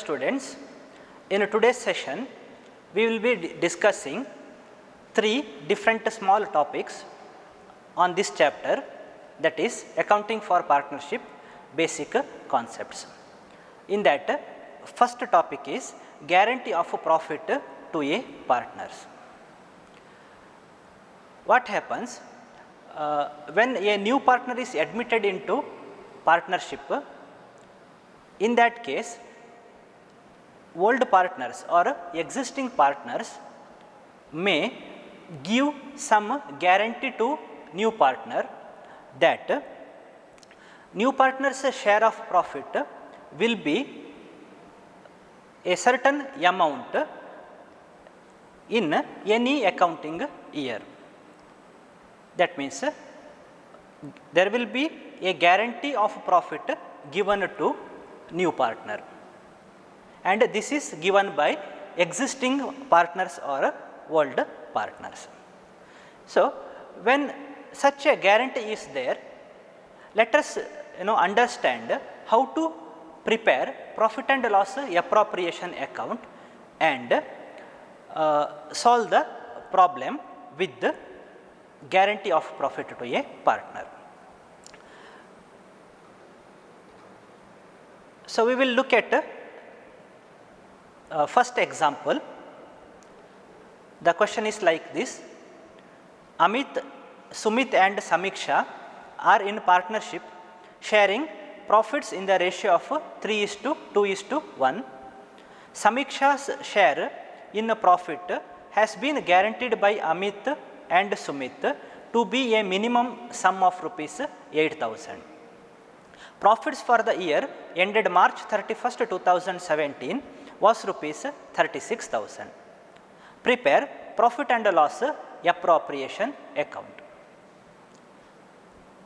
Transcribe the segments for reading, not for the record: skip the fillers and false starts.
students, in today's session we will be discussing 3 different small topics on this chapter, that is accounting for partnership basic concepts. In that, first topic is guarantee of profit to a partners. What happens when a new partner is admitted into partnership? In that case, old partners or existing partners may give some guarantee to new partner that new partner's share of profit will be a certain amount in any accounting year. That means there will be a guarantee of profit given to new partner, and this is given by existing partners or old partners. So, when such a guarantee is there, let us understand how to prepare profit and loss appropriation account and solve the problem with the guarantee of profit to a partner. So, we will look at first example. The question is like this: Amit, Sumit and Samiksha are in partnership sharing profits in the ratio of 3:2:1. Samiksha's share in profit has been guaranteed by Amit and Sumit to be a minimum sum of rupees 8,000. Profits for the year ended March 31st, 2017 was rupees 36,000. Prepare profit and loss appropriation account.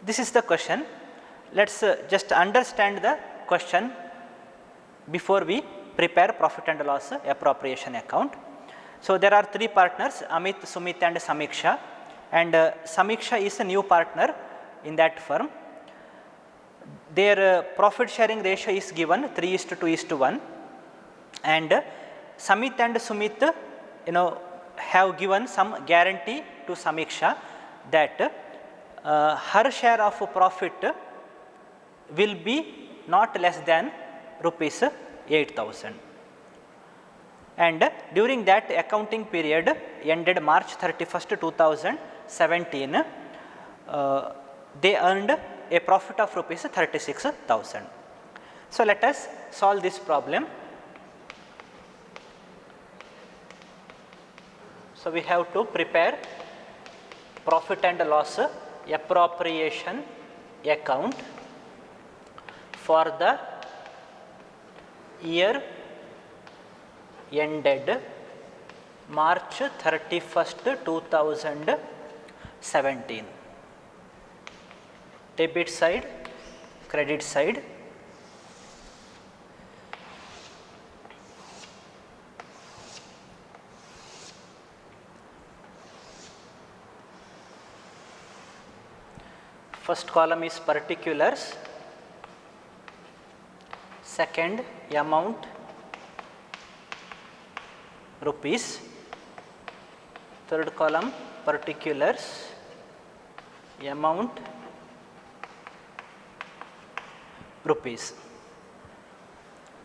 This is the question. Let us just understand the question before we prepare profit and loss appropriation account. So, there are 3 partners, Amit, Sumit and Samiksha, and Samiksha is a new partner in that firm. Their profit sharing ratio is given 3:2:1, and Samit and Sumit have given some guarantee to Samiksha that her share of profit will be not less than rupees 8,000, and during that accounting period ended March 31st, 2017, they earned a profit of rupees 36,000. So, let us solve this problem. So, we have to prepare profit and loss appropriation account for the year ended March 31st, 2017. Debit side, credit side. First column is particulars, second amount rupees, third column particulars, amount rupees.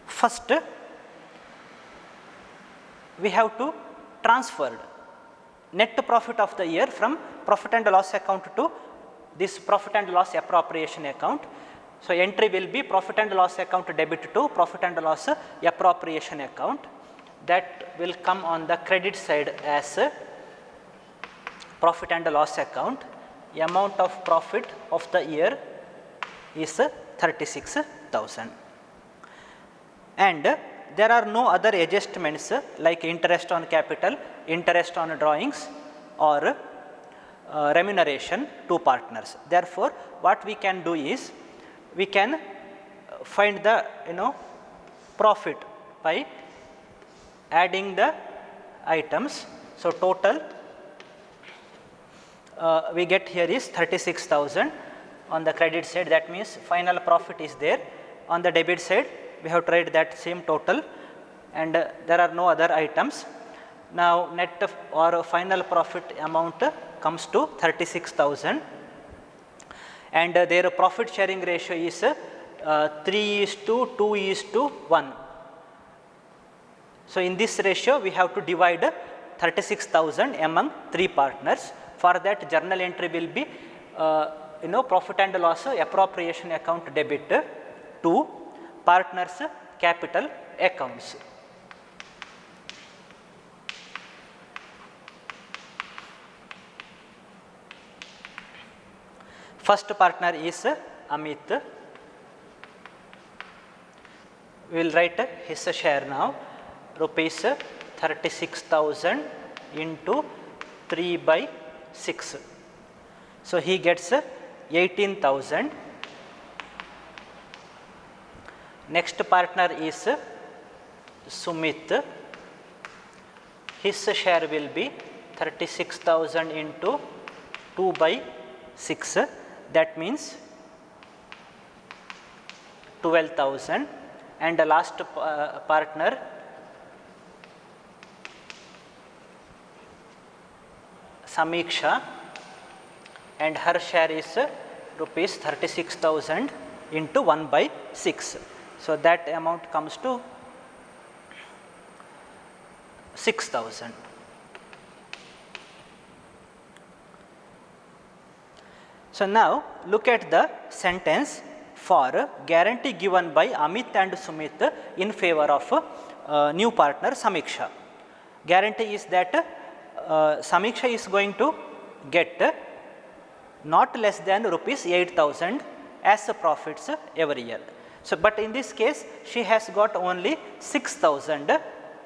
First, we have to transfer net profit of the year from profit and loss account to this profit and loss appropriation account. So, entry will be profit and loss account debit to profit and loss appropriation account. That will come on the credit side as profit and loss account. Amount of profit of the year is 36,000, and there are no other adjustments like interest on capital, interest on drawings or remuneration to partners. Therefore, what we can do is we can find the profit by adding the items. So, total we get here is 36,000 on the credit side, that means final profit is there. On the debit side we have to write that same total and there are no other items. Now net or final profit amount comes to 36,000, and their profit sharing ratio is 3:2:1. So in this ratio we have to divide 36,000 among 3 partners. For that, journal entry will be profit and loss appropriation account debit to partners capital accounts. First partner is Amit. We will write his share now, rupees 36,000 into 3/6. So he gets 18,000. Next partner is Sumit. His share will be 36,000 into 2/6. That means 12,000. And the last partner Samiksha, and her share is rupees 36,000 into 1/6. So that amount comes to 6,000. So now look at the sentence for guarantee given by Amit and Sumit in favor of new partner Samiksha. Guarantee is that Samiksha is going to get not less than rupees 8,000 as profits every year. So, but in this case she has got only 6,000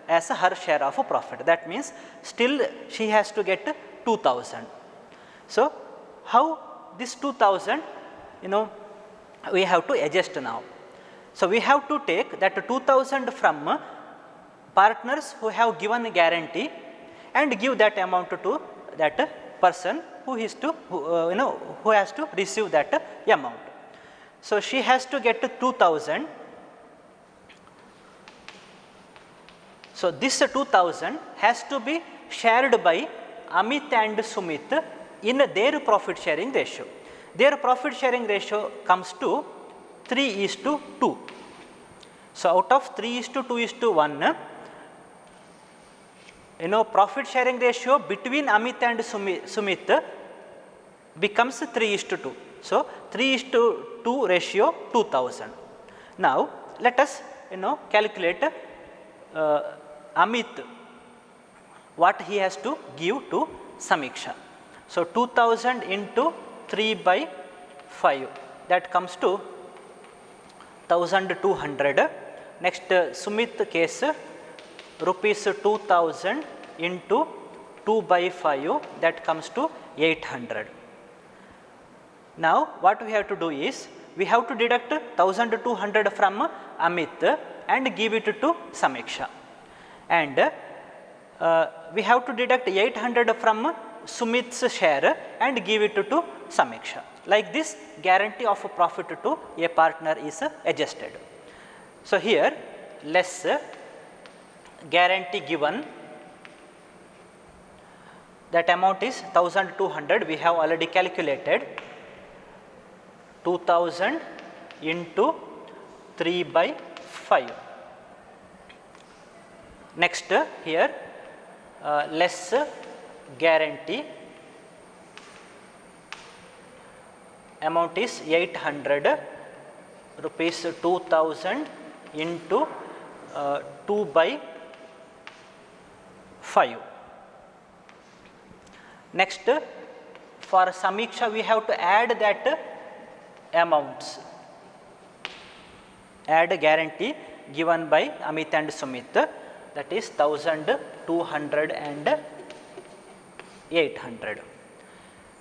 as her share of profit. That means still she has to get 2,000. So, how this 2,000 we have to adjust now. So, we have to take that 2,000 from partners who have given guarantee and give that amount to that person who is to who has to receive that amount. So, she has to get 2,000. So, this 2,000 has to be shared by Amit and Sumit in their profit sharing ratio. Their profit sharing ratio comes to 3:2. So, out of 3:2:1, profit sharing ratio between Amit and Sumit becomes 3:2. So, 3:2 ratio 2,000. Now, let us calculate Amit what he has to give to Samiksha. So, 2,000 into 3/5, that comes to 1,200. Next Sumit case, rupees 2,000 into 2/5, that comes to 800. Now, what we have to do is, we have to deduct 1,200 from Amit and give it to Samiksha, and we have to deduct 800 from Sumit's share and give it to Samiksha. Like this, guarantee of profit to a partner is adjusted. So, here less guarantee given, that amount is 1,200, we have already calculated. 2,000 into 3/5. Next here less guarantee, amount is 800, rupees 2,000 into 2/5. Next, for Samiksha we have to add that amounts, add guarantee given by Amit and Sumit, that is 1,200 and 800.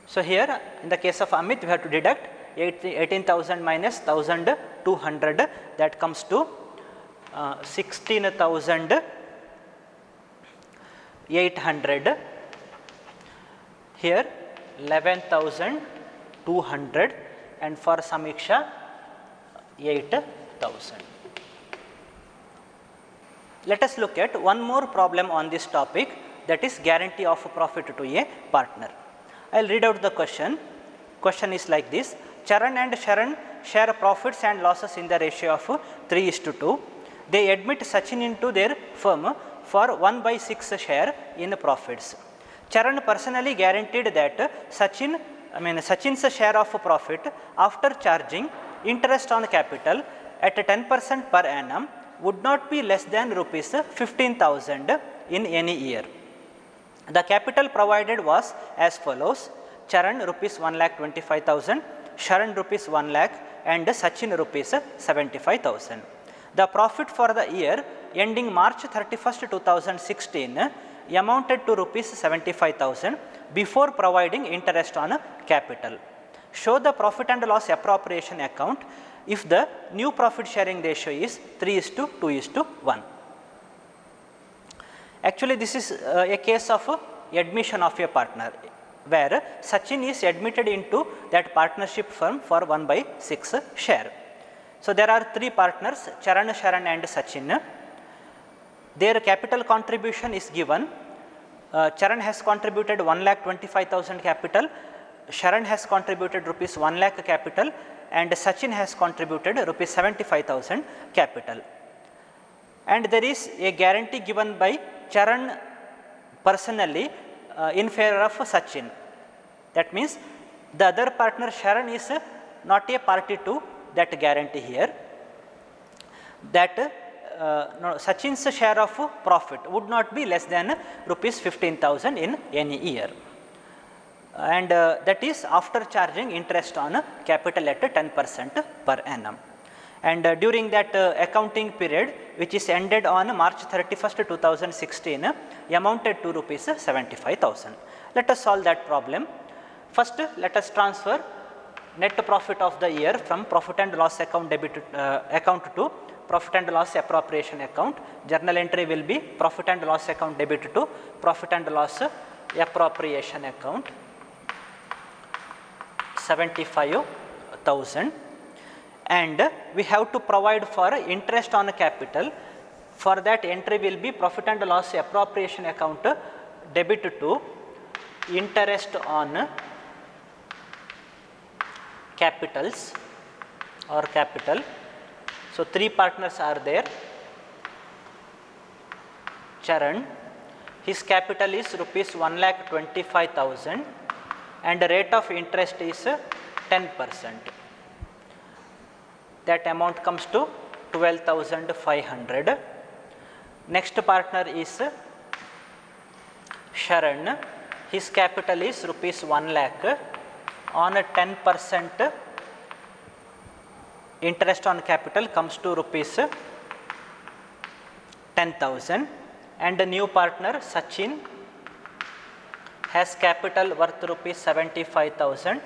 So, here in the case of Amit we have to deduct 18,000 minus 1,200, that comes to 16,800. Here 11,200, and for Samiksha 8,000. Let us look at one more problem on this topic, that is guarantee of profit to a partner. I will read out the question. Question is like this: Charan and Sharan share profits and losses in the ratio of 3:2. They admit Sachin into their firm for 1/6 share in profits. Charan personally guaranteed that Sachin's share of profit after charging interest on capital at 10% per annum would not be less than rupees 15,000 in any year. The capital provided was as follows: Charan rupees 1,25,000, Sharan rupees 1 lakh and Sachin rupees 75,000. The profit for the year ending March 31st, 2016 amounted to rupees 75,000 before providing interest on capital. Show the profit and loss appropriation account if the new profit sharing ratio is 3:2:1. Actually, this is a case of admission of a partner, where Sachin is admitted into that partnership firm for 1/6 share. So, there are three partners, Charan, Sharan and Sachin. Their capital contribution is given. Charan has contributed 1,25,000 capital, Sharan has contributed rupees 1 lakh capital and Sachin has contributed rupees 75,000 capital. And there is a guarantee given by Charan personally in favor of Sachin. That means the other partner Sharan is not a party to that guarantee here. That Sachin's share of profit would not be less than rupees 15,000 in any year, and that is after charging interest on capital at 10% per annum. And during that accounting period, which is ended on March 31st, 2016, amounted to rupees 75,000. Let us solve that problem. First, let us transfer net profit of the year from profit and loss account debit account to profit and loss appropriation account. Journal entry will be profit and loss account debit to profit and loss appropriation account, 75,000, and we have to provide for interest on capital. For that, entry will be profit and loss appropriation account debit to interest on capitals or capital. So, three partners are there. Charan, his capital is rupees 1,25,000 and the rate of interest is 10%. That amount comes to 12,500. Next partner is Sharan, his capital is rupees 1 lakh. On a 10% interest on capital comes to rupees 10,000, and the new partner Sachin has capital worth rupees 75,000.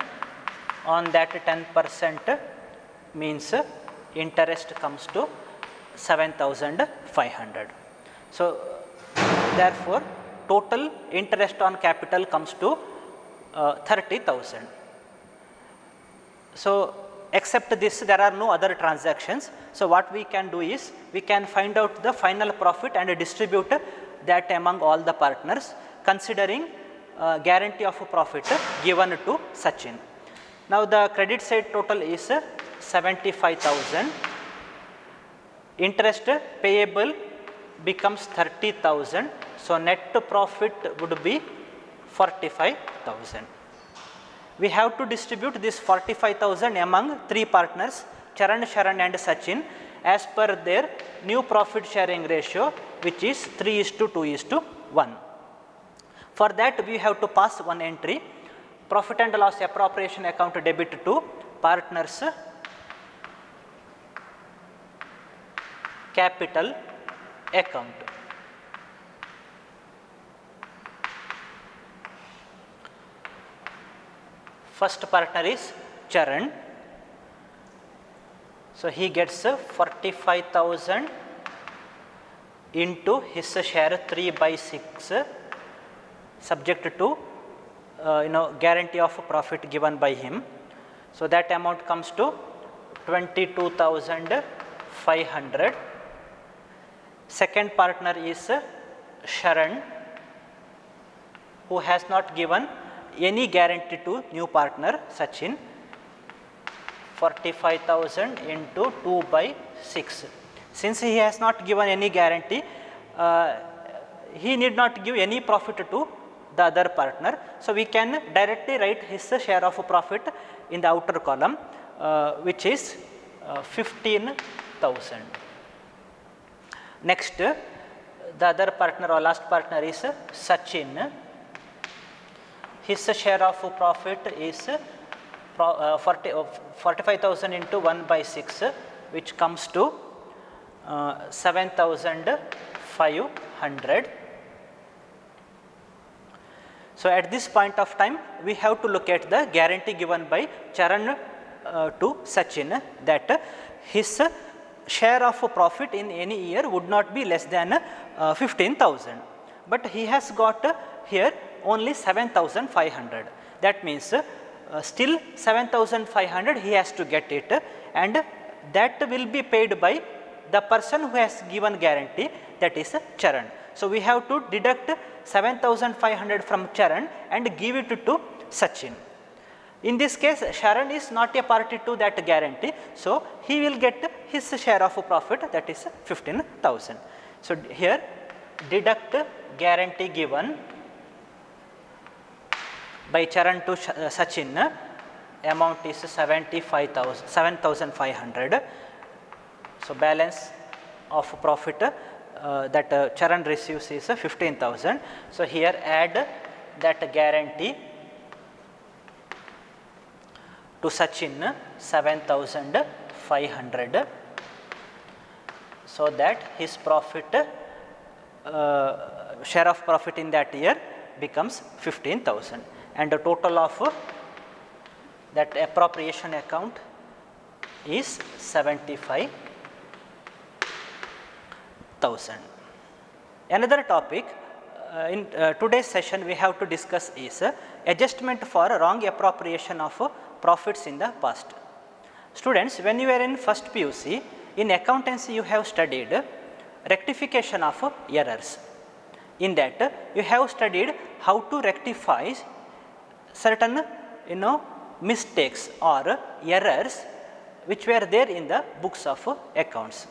On that 10% means interest comes to 7,500. So, therefore, total interest on capital comes to 30,000. So, except this, there are no other transactions. So, what we can do is we can find out the final profit and distribute that among all the partners, considering guarantee of profit given to Sachin. Now, the credit side total is 75,000. Interest payable becomes 30,000. So, net profit would be 45,000. We have to distribute this 45,000 among three partners, Charan, Sharan and Sachin, as per their new profit sharing ratio, which is 3:2:1. For that, we have to pass one entry, profit and loss appropriation account debit to partners capital account. First partner is Charan. So, he gets 45,000 into his share 3/6 subject to guarantee of profit given by him. So, that amount comes to 22,500, second partner is Sharan, who has not given any guarantee to new partner Sachin. 45,000 into 2 by 6. Since he has not given any guarantee, he need not give any profit to the other partner. So, we can directly write his share of profit in the outer column, which is 15,000. Next, the other partner or last partner is Sachin. His share of profit is 45,000 into 1 by 6, which comes to 7,500. So, at this point of time, we have to look at the guarantee given by Charan to Sachin, that his share of profit in any year would not be less than 15,000, but he has got here only 7,500. That means still 7,500 he has to get it, and that will be paid by the person who has given guarantee, that is Charan. So, we have to deduct 7,500 from Charan and give it to Sachin. In this case, Sharan is not a party to that guarantee, so he will get his share of profit, that is 15,000. So, here deduct guarantee given by Charan to Sachin, amount is 7,500. So, balance of profit that Charan receives is 15,000. So, here add that guarantee to Sachin 7,500, so that his profit share of profit in that year becomes 15,000, and the total of that appropriation account is 75,000. Another topic in today's session we have to discuss is adjustment for wrong appropriation of profits in the past. Students, when you are in first PUC, in accountancy you have studied rectification of errors. In that you have studied how to rectify certain mistakes or errors which were there in the books of accounts.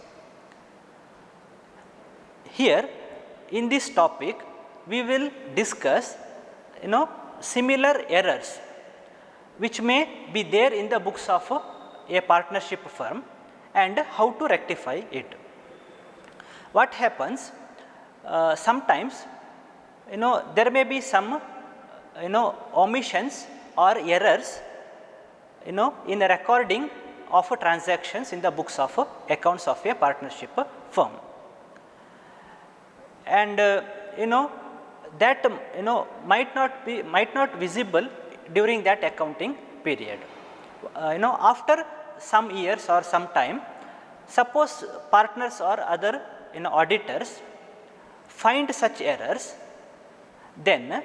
Here in this topic we will discuss similar errors which may be there in the books of a partnership firm and how to rectify it. What happens, sometimes there may be some omissions or errors in the recording of transactions in the books of accounts of a partnership firm, and that might not visible during that accounting period. After some years or some time, suppose partners or other auditors find such errors, then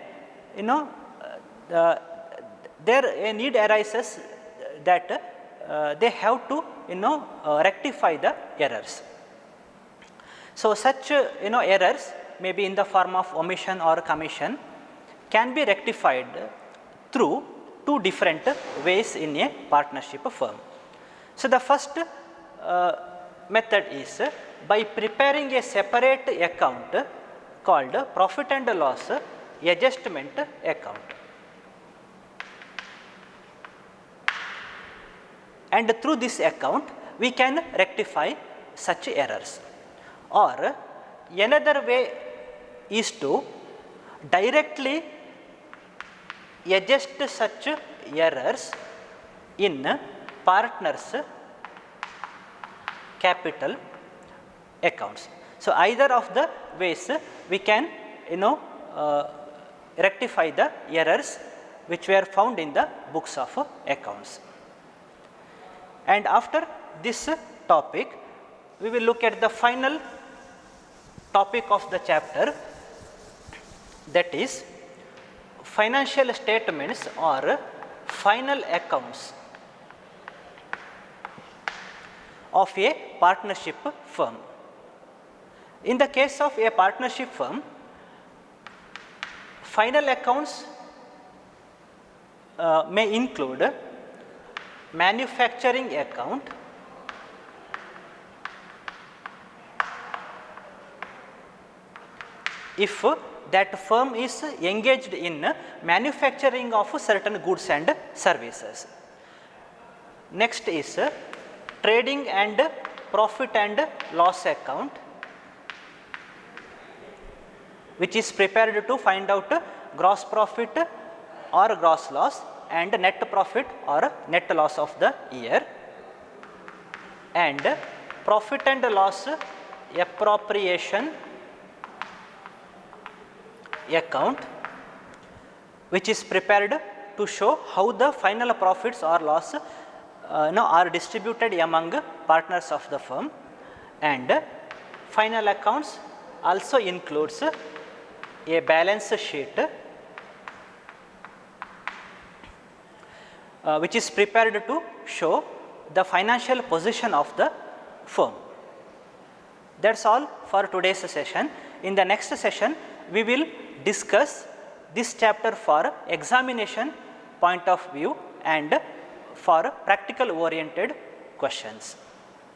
there a need arises that they have to rectify the errors. So, such errors may be in the form of omission or commission, can be rectified through two different ways in a partnership firm. So, the first method is by preparing a separate account called profit and loss adjustment account, and through this account we can rectify such errors. Or another way is to directly adjust such errors in partners capital accounts. So, either of the ways we can rectify the errors which were found in the books of accounts. And after this topic, we will look at the final topic of the chapter, that is financial statements or final accounts of a partnership firm. In the case of a partnership firm, final accounts may include manufacturing account, if that firm is engaged in manufacturing of certain goods and services. Next is trading and profit and loss account, which is prepared to find out gross profit or gross loss and net profit or net loss of the year, and profit and loss appropriation account, which is prepared to show how the final profits or loss are distributed among partners of the firm. And final accounts also includes a balance sheet which is prepared to show the financial position of the firm. That is all for today's session. In the next session, we will discuss this chapter for examination point of view and for practical oriented questions.